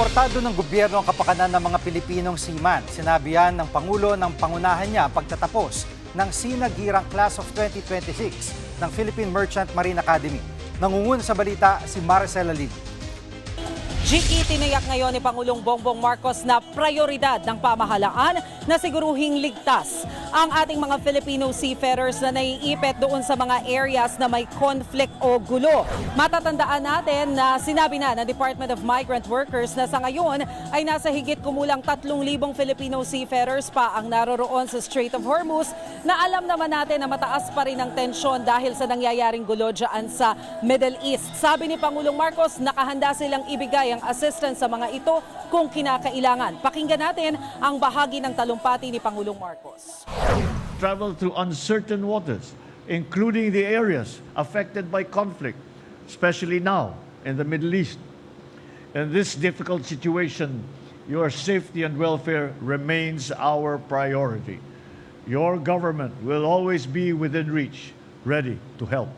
Suportado ng gobyerno ang kapakanan ng mga Pilipinong seaman. Sinabi yan ng Pangulo ng pangunahan niya pagtatapos ng sinagirang Class of 2026 ng Philippine Merchant Marine Academy. Nangunguna sa balita si Maricela Lili. GE, tiniyak ngayon ni Pangulong Bongbong Marcos na prioridad ng pamahalaan na siguruhing ligtas ang ating mga Filipino seafarers na naiipit doon sa mga areas na may conflict o gulo. Matatandaan natin na sinabi na ng Department of Migrant Workers na sa ngayon ay nasa higit kumulang 3,000 Filipino seafarers pa ang naroroon sa Strait of Hormuz na alam naman natin na mataas pa rin ang tensyon dahil sa nangyayaring gulo dyan sa Middle East. Sabi ni Pangulong Marcos, nakahanda silang ibigay ang assistance sa mga ito kung kinakailangan. Pakinggan natin ang bahagi ng talumpati ni Pangulong Marcos. Travel through uncertain waters, including the areas affected by conflict, especially now in the Middle East. In this difficult situation, your safety and welfare remains our priority. Your government will always be within reach, ready to help.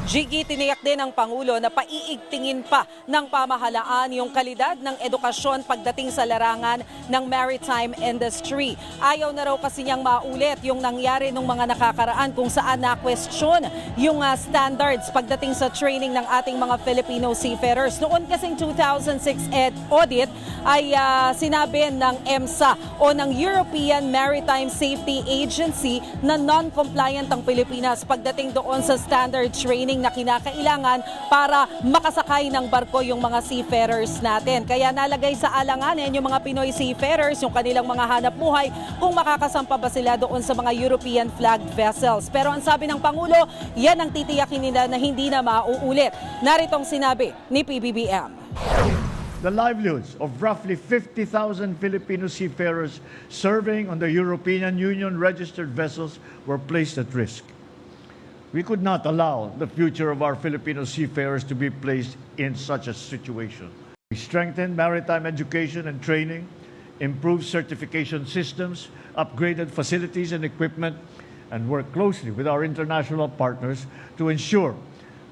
GE, tiniyak din ng Pangulo na paiigtingin pa ng pamahalaan yung kalidad ng edukasyon pagdating sa larangan ng maritime industry. Ayaw na raw kasi niyang maulit yung nangyari nung mga nakakaraan kung saan na-question yung standards pagdating sa training ng ating mga Filipino seafarers. Noon kasing 2006 audit ay sinabi ng EMSA o ng European Maritime Safety Agency na non-compliant ang Pilipinas pagdating doon sa standard training na kinakailangan para makasakay ng barko yung mga seafarers natin. Kaya nalagay sa alanganin yung mga Pinoy seafarers, yung kanilang mga hanap buhay, kung makakasampa ba sila doon sa mga European flagged vessels. Pero ang sabi ng Pangulo, yan ang titiyakin nila na hindi na mauulit. Naritong sinabi ni PBBM. The livelihoods of roughly 50,000 Filipino seafarers serving on the European Union registered vessels were placed at risk. We could not allow the future of our Filipino seafarers to be placed in such a situation. We strengthened maritime education and training, improved certification systems, upgraded facilities and equipment, and worked closely with our international partners to ensure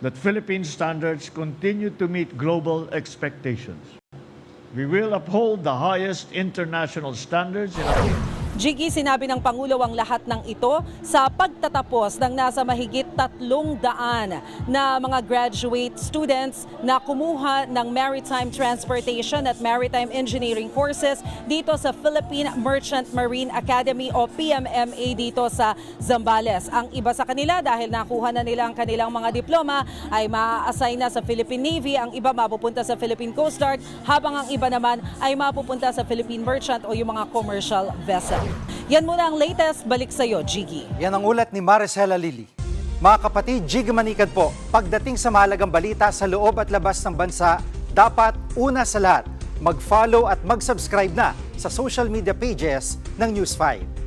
that Philippine standards continue to meet global expectations. We will uphold the highest international standards in our... GE, sinabi ng Pangulo ang lahat ng ito sa pagtatapos ng nasa mahigit 300 na mga graduate students na kumuha ng Maritime Transportation at Maritime Engineering courses dito sa Philippine Merchant Marine Academy o PMMA dito sa Zambales. Ang iba sa kanila dahil nakuha na nila ang kanilang mga diploma ay maa-assign na sa Philippine Navy, ang iba mapupunta sa Philippine Coast Guard, habang ang iba naman ay mapupunta sa Philippine Merchant o yung mga commercial vessel. Yan muna ang latest. Balik sa iyo, Jiggy. Yan ang ulat ni Maricela Lili. Mga kapatid, Jiggy Manikad po. Pagdating sa mahalagang balita sa loob at labas ng bansa, dapat una sa lahat, mag-follow at mag-subscribe na sa social media pages ng News 5.